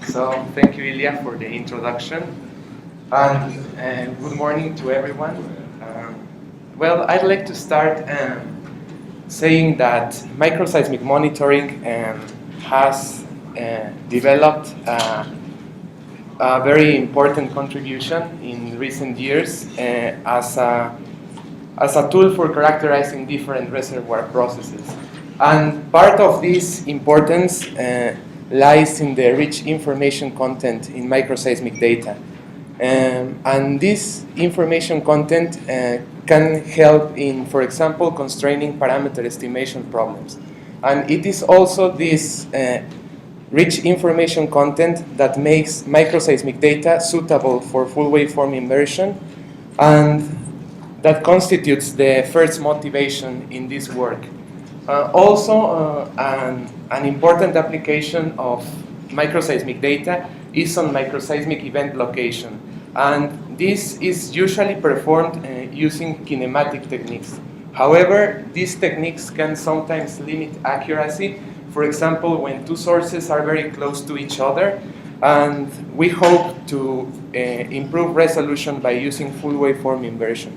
So thank you, Ilya, for the introduction. And good morning to everyone. Well, I'd like to start saying that microseismic monitoring has developed a very important contribution in recent years as a tool for characterizing different reservoir processes. And part of this importance lies in the rich information content in microseismic data. And this information content can help in, for example, constraining parameter estimation problems. And it is also this rich information content that makes microseismic data suitable for full waveform inversion, and that constitutes the first motivation in this work. An important application of microseismic data is on microseismic event location, and this is usually performed using kinematic techniques. However, these techniques can sometimes limit accuracy, for example, when two sources are very close to each other, and we hope to improve resolution by using full waveform inversion.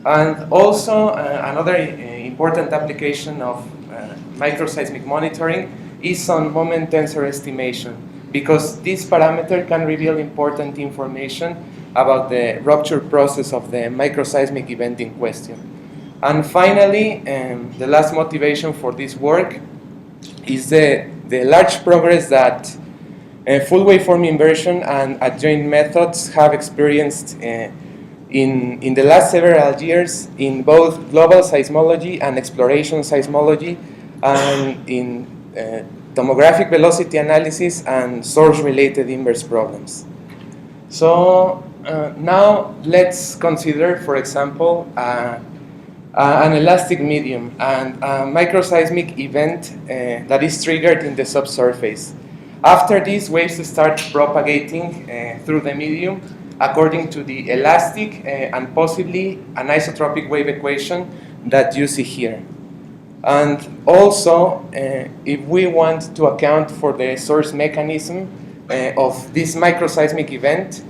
And also, another important application of microseismic monitoring is on moment tensor estimation, because this parameter can reveal important information about the rupture process of the microseismic event in question. And finally, the last motivation for this work is the large progress that full waveform inversion and adjoint methods have experienced in the last several years in both global seismology and exploration seismology, and in tomographic velocity analysis and source-related inverse problems. So now let's consider, for example, an elastic medium and a microseismic event that is triggered in the subsurface. After this, waves start propagating through the medium according to the elastic and possibly anisotropic wave equation that you see here. And also, if we want to account for the source mechanism of this microseismic event,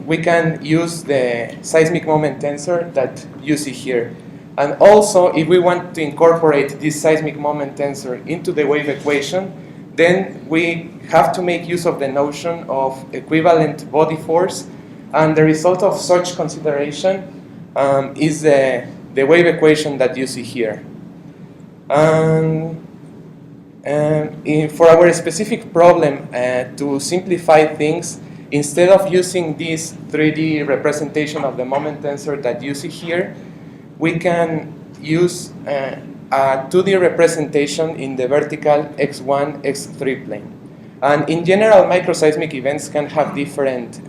we can use the seismic moment tensor that you see here. And also, if we want to incorporate this seismic moment tensor into the wave equation, then we have to make use of the notion of equivalent body force, and the result of such consideration is the wave equation that you see here. For our specific problem, to simplify things, instead of using this 3D representation of the moment tensor that you see here, we can use a 2D representation in the vertical x1, x3 plane. And in general, microseismic events can have different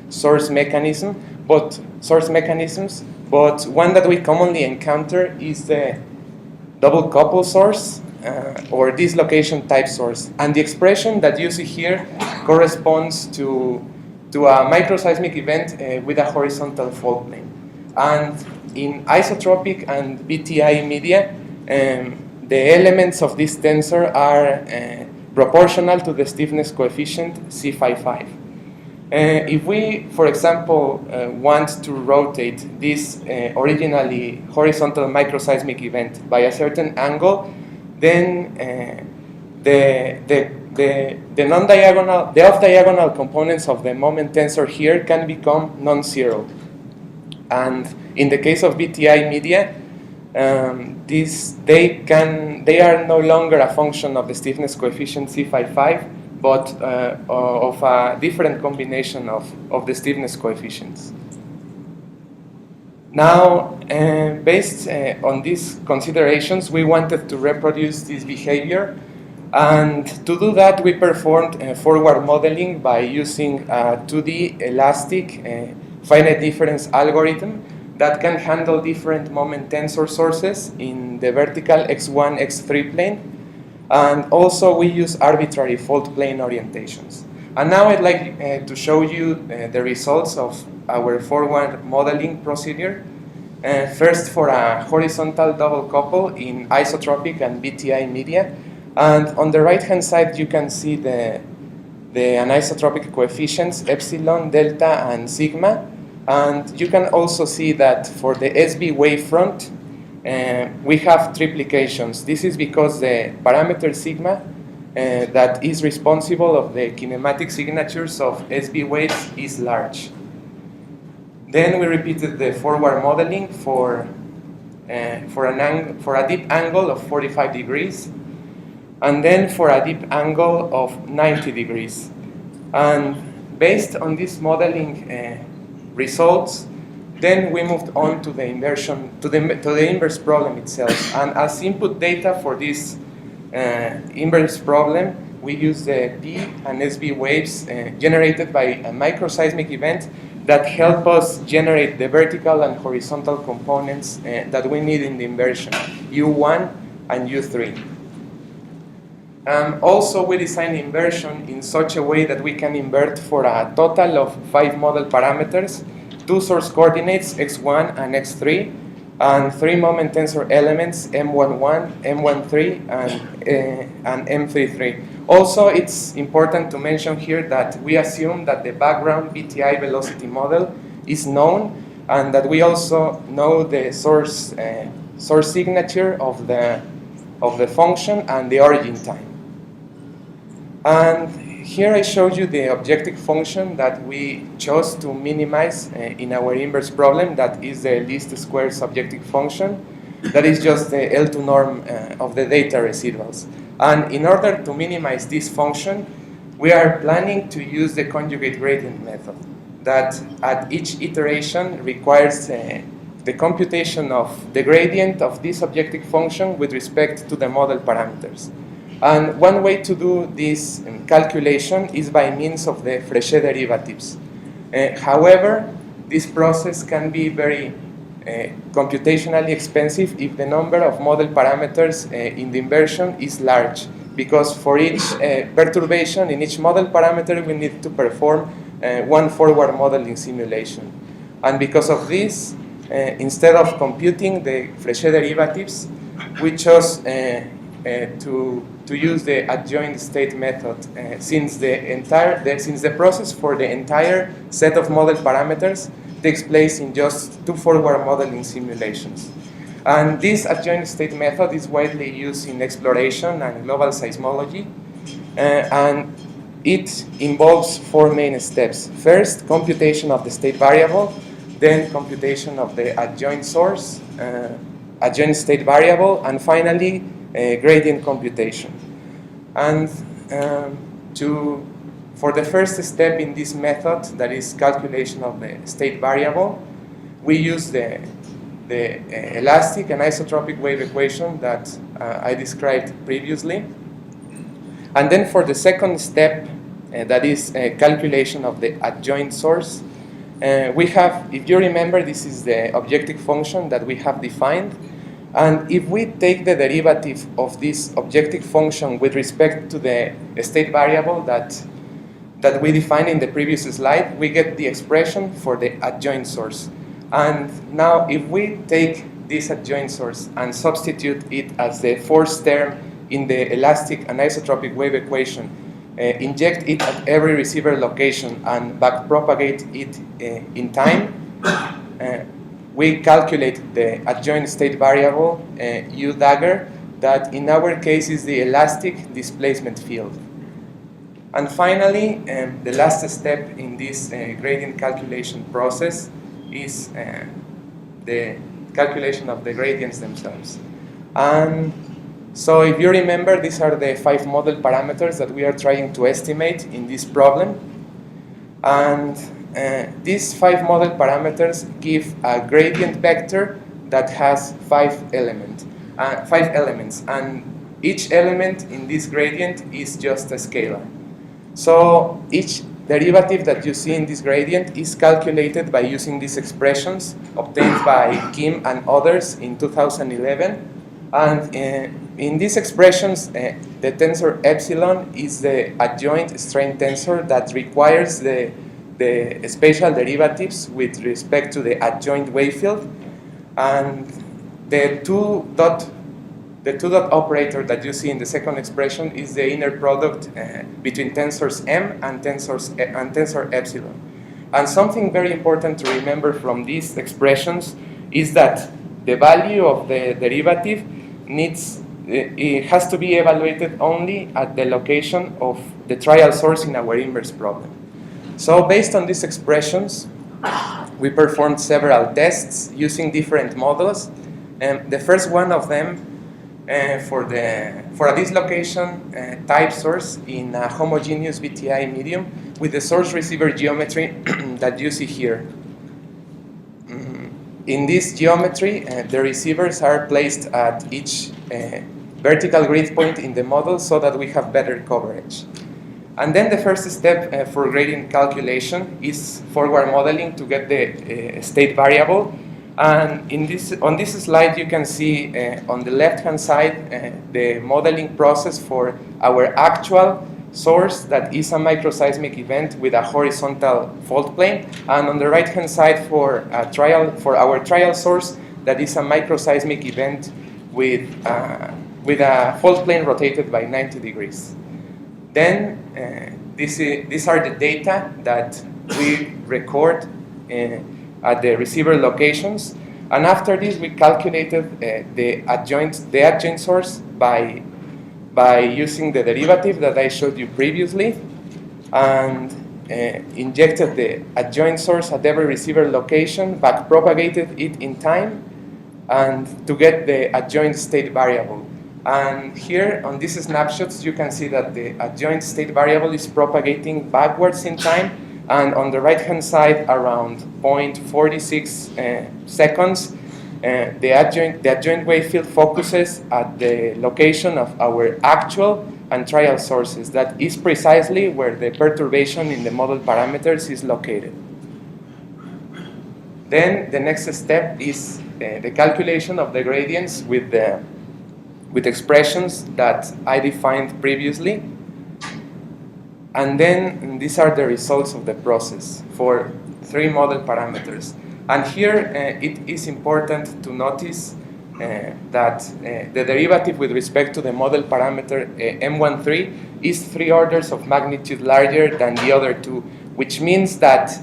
source mechanisms, but one that we commonly encounter is the double couple source or dislocation-type source. And the expression that you see here corresponds to a microseismic event with a horizontal fault plane. And in isotropic and VTI media, the elements of this tensor are proportional to the stiffness coefficient C55. If we, for example, want to rotate this originally horizontal microseismic event by a certain angle, then the off-diagonal components of the moment tensor here can become non-zero. And in the case of VTI media, they are no longer a function of the stiffness coefficient C55, but of a different combination of the stiffness coefficients. Now, based on these considerations, we wanted to reproduce this behavior, and to do that, we performed forward modeling by using a 2D elastic finite difference algorithm that can handle different moment tensor sources in the vertical x1, x3 plane. And also we use arbitrary fault plane orientations. And now I'd like to show you the results of our forward modeling procedure. First for a horizontal double couple in isotropic and VTI media. And on the right hand side you can see the the anisotropic coefficients epsilon, delta, and sigma. And you can also see that for the SB wavefront, we have triplications. This is because the parameter sigma that is responsible of the kinematic signatures of SB waves is large. Then we repeated the forward modeling for a deep angle of 45 degrees, and then for a deep angle of 90 degrees. And based on this modeling results, then we moved on to the inversion, to the inverse problem itself. And as input data for this inverse problem, we use the P and SB waves generated by a microseismic event that help us generate the vertical and horizontal components that we need in the inversion, U1 and U3. Also, we design inversion in such a way that we can invert for a total of 5 model parameters, 2 source coordinates, x1 and x3, and 3 moment tensor elements, m11, m13, and m33. Also, it's important to mention here that we assume that the background VTI velocity model is known, and that we also know the source signature of the function and the origin time. And here I showed you the objective function that we chose to minimize in our inverse problem. That is the least squares objective function. That is just the L2 norm of the data residuals. And in order to minimize this function, we are planning to use the conjugate gradient method that at each iteration requires the computation of the gradient of this objective function with respect to the model parameters. And one way to do this calculation is by means of the Frechet derivatives. However, this process can be very computationally expensive if the number of model parameters in the inversion is large, because for each perturbation in each model parameter we need to perform one forward modeling simulation. And because of this, instead of computing the Frechet derivatives, we chose to use the adjoint-state method, since the process for the entire set of model parameters takes place in just 2 forward modeling simulations. And this adjoint-state method is widely used in exploration and global seismology, and it involves 4 main steps. First, computation of the state variable, then computation of the adjoint source, adjoint state variable, and finally gradient computation. And for the first step in this method, that is calculation of the state variable, we use the elastic and isotropic wave equation that I described previously. And then for the second step, that is calculation of the adjoint source, we have, if you remember, this is the objective function that we have defined. And if we take the derivative of this objective function with respect to the state variable that we defined in the previous slide, we get the expression for the adjoint source. And now if we take this adjoint source and substitute it as the fourth term in the elastic and isotropic wave equation, inject it at every receiver location and backpropagate it in time, we calculate the adjoint state variable, U dagger, that in our case is the elastic displacement field. And finally, the last step in this gradient calculation process is the calculation of the gradients themselves. And so if you remember, these are the 5 model parameters that we are trying to estimate in this problem. And these 5 model parameters give a gradient vector that has 5 elements, and each element in this gradient is just a scalar. So each derivative that you see in this gradient is calculated by using these expressions obtained by Kim and others in 2011. And in these expressions, the tensor epsilon is the adjoint strain tensor that requires the spatial derivatives with respect to the adjoint wavefield. And the 2 dot The two-dot operator that you see in the second expression is the inner product between tensors m and tensor epsilon. And something very important to remember from these expressions is that the value of the derivative it has to be evaluated only at the location of the trial source in our inverse problem. So based on these expressions, we performed several tests using different models. The first one of them for a dislocation type source in a homogeneous VTI medium with the source receiver geometry that you see here. In this geometry, the receivers are placed at each vertical grid point in the model so that we have better coverage. And then the first step for gradient calculation is forward modeling to get the state variable. And on this slide, you can see on the left-hand side the modeling process for our actual source that is a microseismic event with a horizontal fault plane, and on the right-hand side for our trial source that is a microseismic event with a fault plane rotated by 90 degrees. Then these are the data that we record at the receiver locations, and after this we calculated the adjoint source by using the derivative that I showed you previously, and injected the adjoint source at every receiver location, backpropagated it in time, and to get the adjoint state variable. And here on these snapshots you can see that the adjoint state variable is propagating backwards in time, and on the right hand side around 0.46 seconds the adjoint wavefield focuses at the location of our actual and trial sources. That is precisely where the perturbation in the model parameters is located. Then the next step is the calculation of the gradients with expressions that I defined previously. And then these are the results of the process for 3 model parameters. And here it is important to notice that the derivative with respect to the model parameter M13 is 3 orders of magnitude larger than the other 2, which means that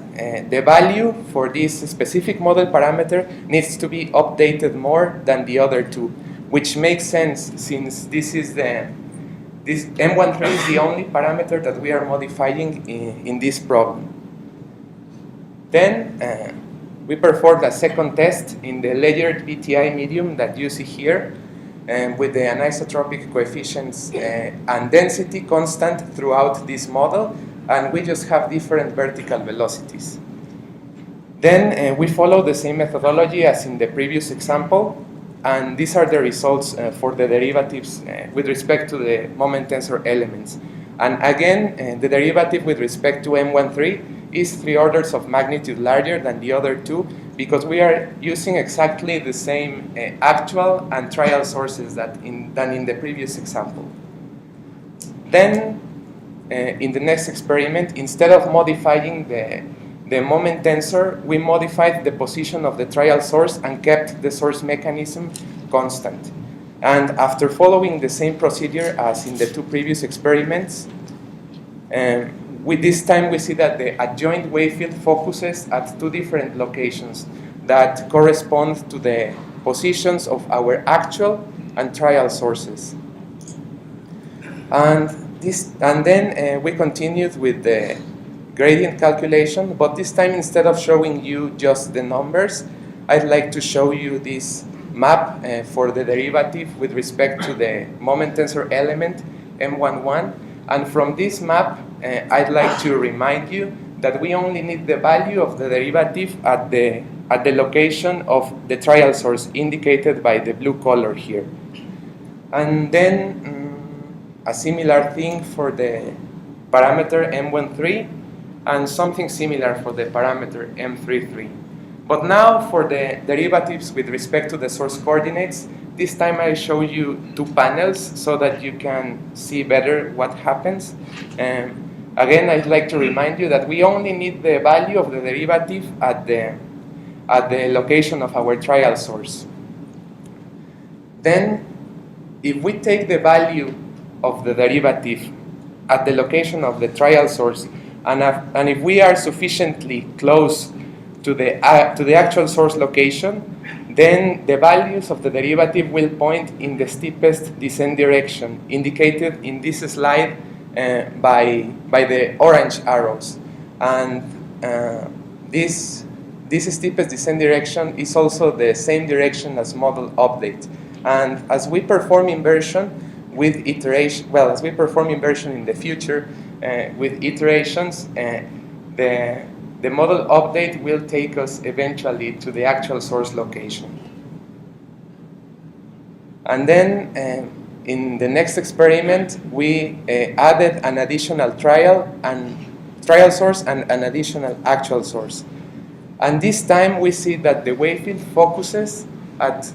the value for this specific model parameter needs to be updated more than the other 2, which makes sense since this M13 is the only parameter that we are modifying in this problem. Then we performed a second test in the layered VTI medium that you see here with the anisotropic coefficients and density constant throughout this model, and we just have different vertical velocities. Then we follow the same methodology as in the previous example, and these are the results for the derivatives with respect to the moment tensor elements. And again, the derivative with respect to M13 is 3 orders of magnitude larger than the other 2, because we are using exactly the same actual and trial sources than in the previous example. Then, in the next experiment, instead of modifying the moment tensor, we modified the position of the trial source and kept the source mechanism constant. And after following the same procedure as in the 2 previous experiments, with this time we see that the adjoint wavefield focuses at 2 different locations that correspond to the positions of our actual and trial sources. And then we continued with the gradient calculation, but this time instead of showing you just the numbers, I'd like to show you this map for the derivative with respect to the moment tensor element M11. And from this map, I'd like to remind you that we only need the value of the derivative at the location of the trial source indicated by the blue color here. And then a similar thing for the parameter M13, and something similar for the parameter M33. But now for the derivatives with respect to the source coordinates, this time I show you 2 panels so that you can see better what happens. Again, I'd like to remind you that we only need the value of the derivative at the location of our trial source. Then if we take the value of the derivative at the location of the trial source, and if we are sufficiently close to the actual source location, then the values of the derivative will point in the steepest descent direction, indicated in this slide by the orange arrows. And this steepest descent direction is also the same direction as model update. And as we perform inversion with iteration, well, as we perform inversion in the future with iterations, the model update will take us eventually to the actual source location. And then in the next experiment, we added an additional trial source and an additional actual source. And this time we see that the wavefield focuses at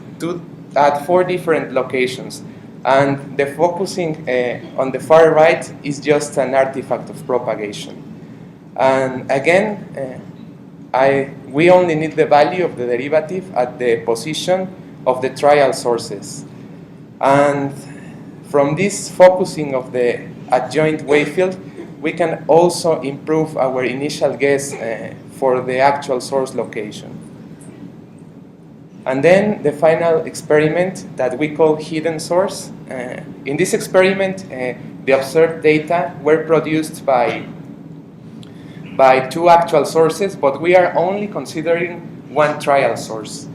4 different locations. And the focusing on the far right is just an artifact of propagation. And again, we only need the value of the derivative at the position of the trial sources. And from this focusing of the adjoint wavefield, we can also improve our initial guess for the actual source location. And then the final experiment that we call hidden source. In this experiment, the observed data were produced by 2 actual sources, but we are only considering 1 trial source.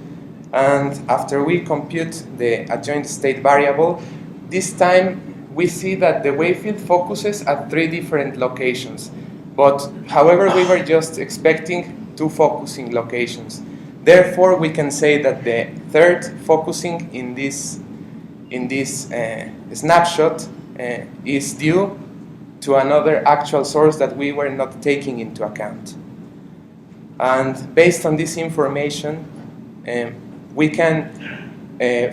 And after we compute the adjoint-state variable, this time we see that the wavefield focuses at 3 different locations. But however, we were just expecting 2 focusing locations. Therefore, we can say that the third focusing in this snapshot is due to another actual source that we were not taking into account. And based on this information, we can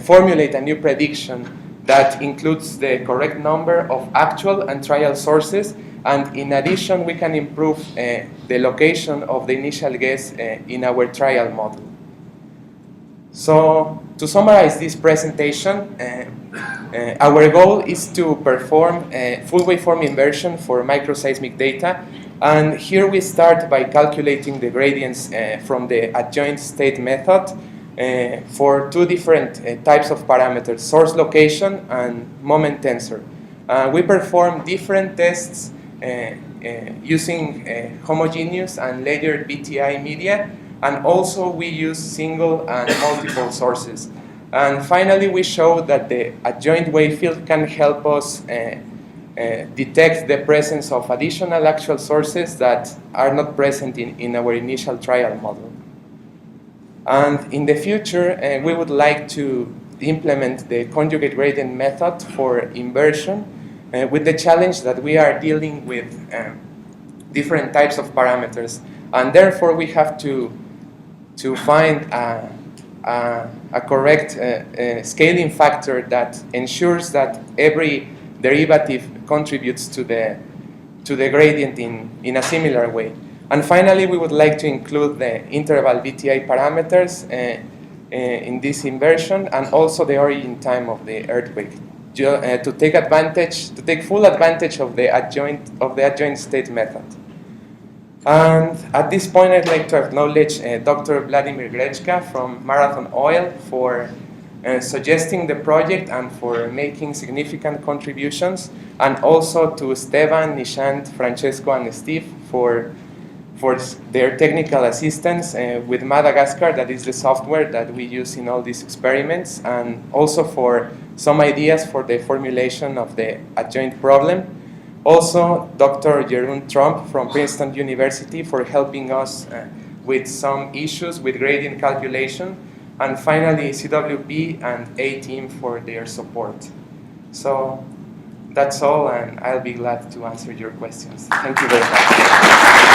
formulate a new prediction that includes the correct number of actual and trial sources, and in addition we can improve the location of the initial guess in our trial model. So to summarize this presentation, our goal is to perform a full waveform inversion for microseismic data, and here we start by calculating the gradients from the adjoint-state method for 2 different types of parameters, source location and moment tensor. We perform different tests using homogeneous and layered VTI media, and also we use single and multiple sources. And finally, we show that the adjoint wavefield can help us detect the presence of additional actual sources that are not present in our initial trial model. And in the future, we would like to implement the conjugate gradient method for inversion with the challenge that we are dealing with different types of parameters. And therefore, we have to find a correct scaling factor that ensures that every derivative contributes to the gradient in a similar way. And finally, we would like to include the interval VTI parameters in this inversion, and also the origin time of the earthquake, to take full advantage of the adjoint-state method. And at this point, I'd like to acknowledge Dr. Vladimir Grechka from Marathon Oil for suggesting the project and for making significant contributions, and also to Esteban, Nishant, Francesco, and Steve for their technical assistance with Madagascar, that is the software that we use in all these experiments, and also for some ideas for the formulation of the adjoint problem. Also, Dr. Jeroen Tromp from Princeton University for helping us with some issues with gradient calculation. And finally, CWP and A-Team for their support. So that's all, and I'll be glad to answer your questions. Thank you very much.